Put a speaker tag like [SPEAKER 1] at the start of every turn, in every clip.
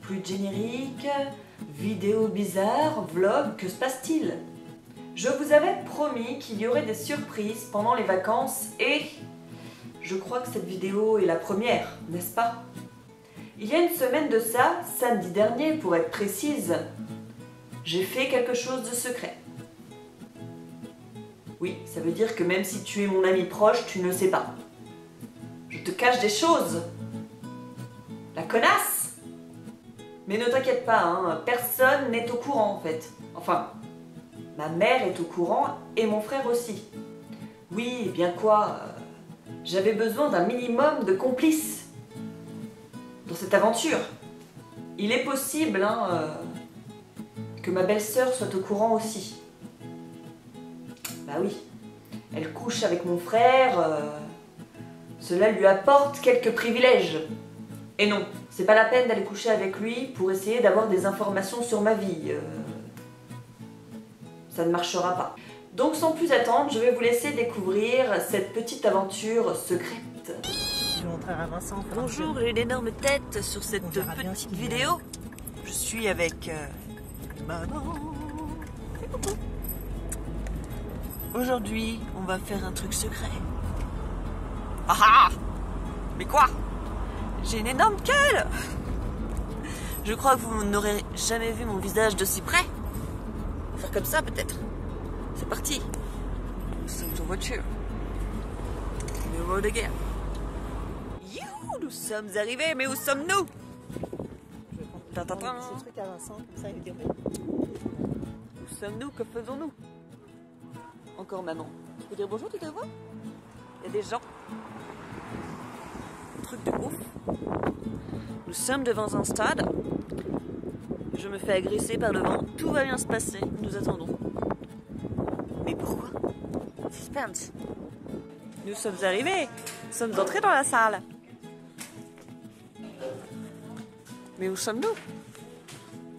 [SPEAKER 1] Plus de générique, vidéo bizarre, vlog, que se passe-t-il? Je vous avais promis qu'il y aurait des surprises pendant les vacances et je crois que cette vidéo est la première, n'est-ce pas? Il y a une semaine de ça, samedi dernier pour être précise, j'ai fait quelque chose de secret. Oui, ça veut dire que même si tu es mon ami proche, tu ne le sais pas. Je te cache des choses. La connasse! Mais ne t'inquiète pas, hein, personne n'est au courant en fait. Enfin, ma mère est au courant et mon frère aussi. Oui, eh bien quoi, j'avais besoin d'un minimum de complices dans cette aventure. Il est possible que ma belle-sœur soit au courant aussi. Bah oui, elle couche avec mon frère, cela lui apporte quelques privilèges. Et non, c'est pas la peine d'aller coucher avec lui pour essayer d'avoir des informations sur ma vie. Ça ne marchera pas. Donc sans plus attendre, je vais vous laisser découvrir cette petite aventure secrète.
[SPEAKER 2] Je vais montrer à Vincent.
[SPEAKER 1] Bonjour, j'ai une énorme tête sur cette petite vidéo. Je suis avec maman. Aujourd'hui, on va faire un truc secret. Ah ah! Mais quoi? J'ai une énorme gueule! Je crois que vous n'aurez jamais vu mon visage de si près. On va faire comme ça peut-être. C'est parti. Nous sommes en voiture. Numéro de guerre. Youhou! Nous sommes arrivés, mais où sommes-nous?
[SPEAKER 2] Je vais prendre ce truc à Vincent, comme ça il dit
[SPEAKER 1] Où sommes-nous? Que faisons-nous? Encore maman. Tu peux dire bonjour, tu te vois? Il y a des gens. Truc de ouf. Nous sommes devant un stade. Je me fais agresser par le vent. Tout va bien se passer. Nous attendons. Mais pourquoi? Suspense. Nous sommes arrivés. Nous sommes entrés dans la salle. Mais où sommes-nous?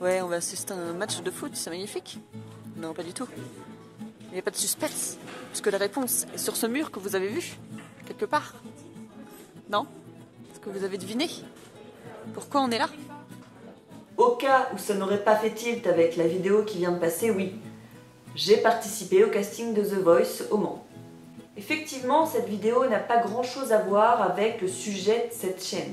[SPEAKER 1] Ouais, on va assister à un match de foot. C'est magnifique. Non, pas du tout. Il n'y a pas de suspense. Puisque la réponse est sur ce mur que vous avez vu. Quelque part. Non? Est-ce que vous avez deviné? Pourquoi on est là? Au cas où ça n'aurait pas fait tilt avec la vidéo qui vient de passer, oui. J'ai participé au casting de The Voice au Mans. Effectivement, cette vidéo n'a pas grand chose à voir avec le sujet de cette chaîne.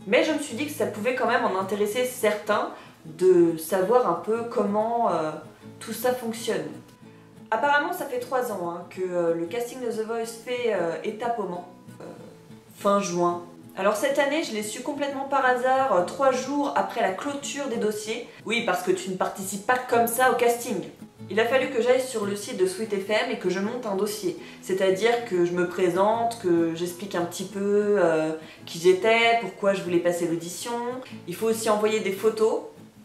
[SPEAKER 1] Mais je me suis dit que ça pouvait quand même en intéresser certains de savoir un peu comment tout ça fonctionne. Apparemment, ça fait 3 ans que le casting de The Voice fait étape au Mans. Fin juin. Alors cette année, je l'ai su complètement par hasard, 3 jours après la clôture des dossiers. Oui, parce que tu ne participes pas comme ça au casting. Il a fallu que j'aille sur le site de Sweet FM et que je monte un dossier. C'est-à-dire que je me présente, que j'explique un petit peu qui j'étais, pourquoi je voulais passer l'audition. Il faut aussi envoyer des photos.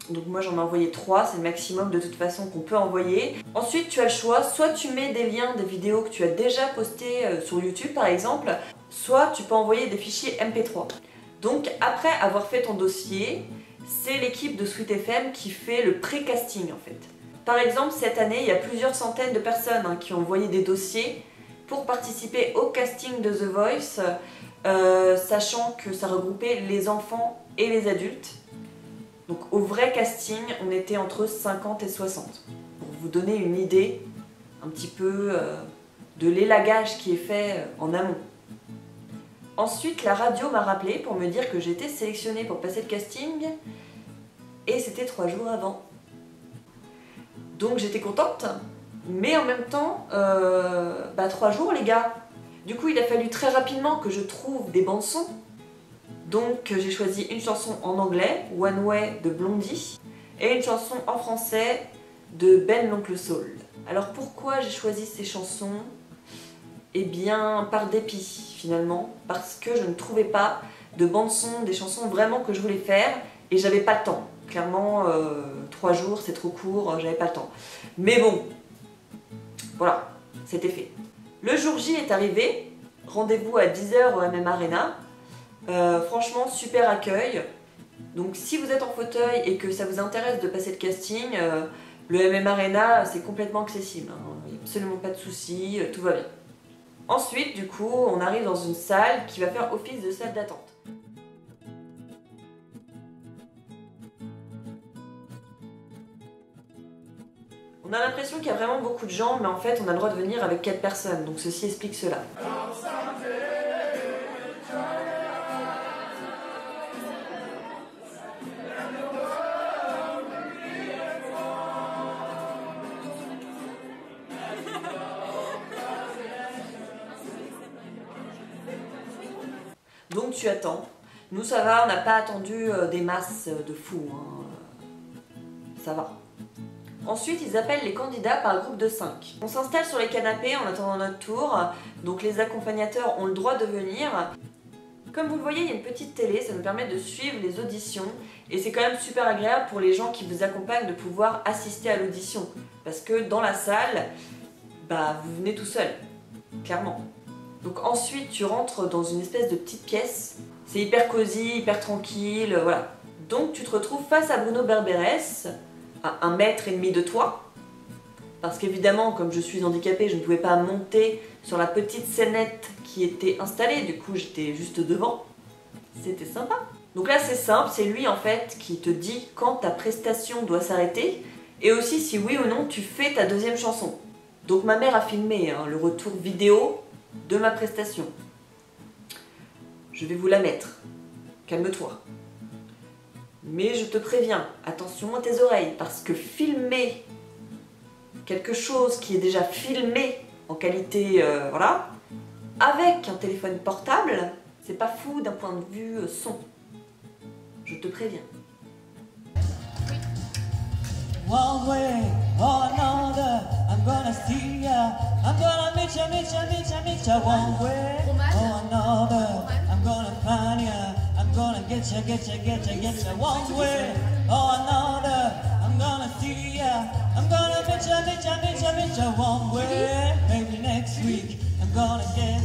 [SPEAKER 1] Donc moi j'en ai envoyé 3, c'est le maximum de toute façon qu'on peut envoyer. Ensuite tu as le choix, soit tu mets des liens des vidéos que tu as déjà postées sur YouTube par exemple, soit tu peux envoyer des fichiers MP3. Donc après avoir fait ton dossier, c'est l'équipe de Sweet FM qui fait le pré-casting en fait. Par exemple cette année il y a plusieurs centaines de personnes qui ont envoyé des dossiers pour participer au casting de The Voice, sachant que ça regroupait les enfants et les adultes. Donc au vrai casting, on était entre 50 et 60. Pour vous donner une idée un petit peu de l'élagage qui est fait en amont. Ensuite, la radio m'a rappelé pour me dire que j'étais sélectionnée pour passer le casting et c'était 3 jours avant. Donc j'étais contente, mais en même temps, 3 jours les gars. Du coup, il a fallu très rapidement que je trouve des bandes-sons. Donc j'ai choisi une chanson en anglais, One Way de Blondie, et une chanson en français de Ben l'Oncle Soul. Alors pourquoi j'ai choisi ces chansons? Eh bien par dépit finalement, parce que je ne trouvais pas de bande-son, des chansons vraiment que je voulais faire, et j'avais pas le temps. Clairement, 3 jours c'est trop court, j'avais pas le temps. Mais bon, voilà, c'était fait. Le jour J est arrivé, rendez-vous à 10 h au MM Arena. Franchement, super accueil. Donc si vous êtes en fauteuil et que ça vous intéresse de passer le casting, le MM Arena c'est complètement accessible. Il n'y a absolument pas de soucis, tout va bien. Ensuite, du coup, on arrive dans une salle qui va faire office de salle d'attente. On a l'impression qu'il y a vraiment beaucoup de gens, mais en fait on a le droit de venir avec 4 personnes, donc ceci explique cela. Donc tu attends. Nous ça va, on n'a pas attendu des masses de fous. Hein. Ça va. Ensuite, ils appellent les candidats par groupe de 5. On s'installe sur les canapés en attendant notre tour. Donc les accompagnateurs ont le droit de venir. Comme vous le voyez, il y a une petite télé, ça nous permet de suivre les auditions. Et c'est quand même super agréable pour les gens qui vous accompagnent de pouvoir assister à l'audition. Parce que dans la salle, bah, vous venez tout seul, clairement. Donc ensuite, tu rentres dans une espèce de petite pièce. C'est hyper cosy, hyper tranquille, voilà. Donc tu te retrouves face à Bruno Berberès, à 1,5 m de toi. Parce qu'évidemment, comme je suis handicapée, je ne pouvais pas monter sur la petite scénette qui était installée. Du coup, j'étais juste devant. C'était sympa. Donc là, c'est simple, c'est lui en fait qui te dit quand ta prestation doit s'arrêter et aussi si oui ou non tu fais ta deuxième chanson. Donc ma mère a filmé le retour vidéo de ma prestation. Je vais vous la mettre. Calme-toi. Mais je te préviens, attention à tes oreilles, parce que filmer quelque chose qui est déjà filmé en qualité, voilà, avec un téléphone portable, c'est pas fou d'un point de vue son. Je te préviens.
[SPEAKER 3] One way or another, I'm gonna see ya. I'm gonna meet ya, meet ya, meet ya, meet ya. One way or another, I'm gonna find ya. I'm gonna get ya, get ya, get ya, get ya. One way or another, I'm gonna see ya. I'm gonna meet ya, meet ya, meet ya, meet ya. One way, maybe next week, I'm gonna get.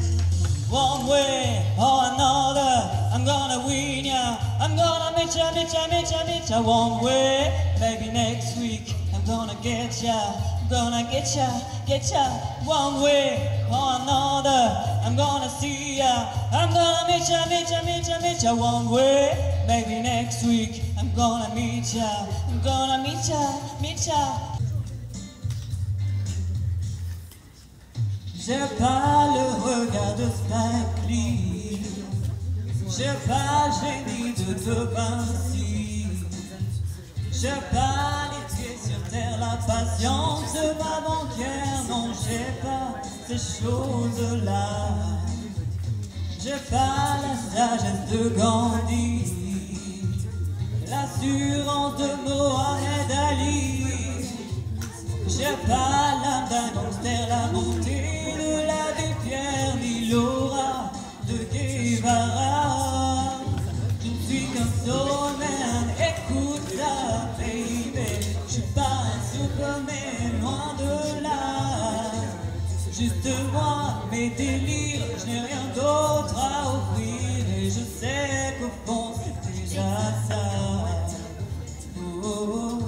[SPEAKER 3] One way or another, I'm gonna win ya. I'm gonna meet ya, meet ya, meet ya, meet ya. One way, maybe next week, I'm gonna get ya. I'm gonna get ya, get ya. One way or another, I'm gonna see ya. I'm gonna meet ya, meet ya, meet ya, meet ya. One way, maybe next week, I'm gonna meet ya. I'm gonna meet ya, meet ya. J'ai pas le regard de Spike Lee, j'ai pas le génie de De Vinci, j'ai pas les pieds sur terre, la patience de ma banquière, non j'ai pas ces choses-là, j'ai pas la sagesse de Gandhi, l'assurance de Mohamed Ali, j'ai pas l'âme d'un gangster, la beauté de la Pierre ni l'aura de Guevara. Je ne suis qu'un soulman, écoute ça, baby. Je suis pas un superman, loin de là. Juste moi, mes délires, je n'ai rien d'autre à offrir. Et je sais qu'au fond, c'est déjà ça. Oh, oh, oh.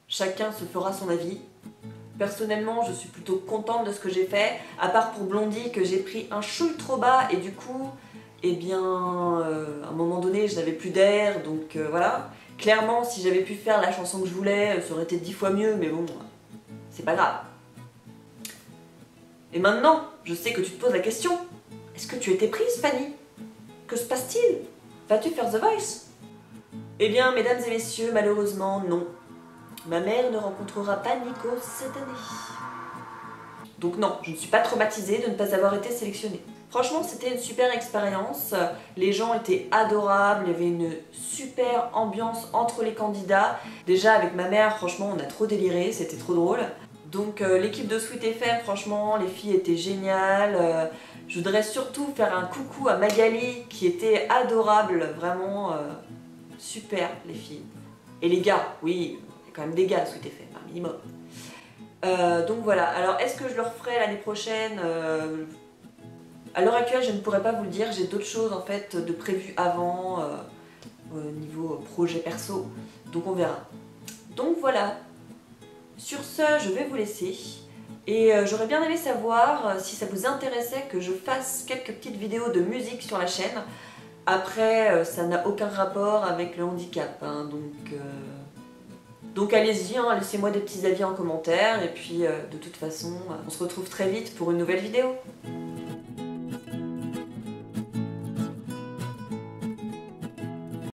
[SPEAKER 1] Chacun se fera son avis. Personnellement, je suis plutôt contente de ce que j'ai fait, à part pour Blondie que j'ai pris un chouille trop bas et du coup, eh bien, à un moment donné, je n'avais plus d'air, donc voilà. Clairement, si j'avais pu faire la chanson que je voulais, ça aurait été 10 fois mieux, mais bon, c'est pas grave. Et maintenant, je sais que tu te poses la question, est-ce que tu étais prise, Fanny? Que se passe-t-il? Vas-tu faire The Voice? Eh bien, mesdames et messieurs, malheureusement, non. Ma mère ne rencontrera pas Nico cette année. Donc non, je ne suis pas traumatisée de ne pas avoir été sélectionnée. Franchement, c'était une super expérience. Les gens étaient adorables, il y avait une super ambiance entre les candidats. Déjà, avec ma mère, franchement, on a trop déliré, c'était trop drôle. Donc l'équipe de Sweet FM, franchement, les filles étaient géniales. Je voudrais surtout faire un coucou à Magali, qui était adorable, vraiment super, les filles. Et les gars, oui, quand même des gars Sweet FM, un minimum. Donc voilà, alors est-ce que je le referai l'année prochaine? À l'heure actuelle, je ne pourrais pas vous le dire, j'ai d'autres choses en fait de prévues avant, au niveau projet perso, donc on verra. Donc voilà, sur ce, je vais vous laisser, et j'aurais bien aimé savoir si ça vous intéressait que je fasse quelques petites vidéos de musique sur la chaîne. Après, ça n'a aucun rapport avec le handicap, hein, donc... Donc allez-y, hein, laissez-moi des petits avis en commentaire, et puis de toute façon, on se retrouve très vite pour une nouvelle vidéo.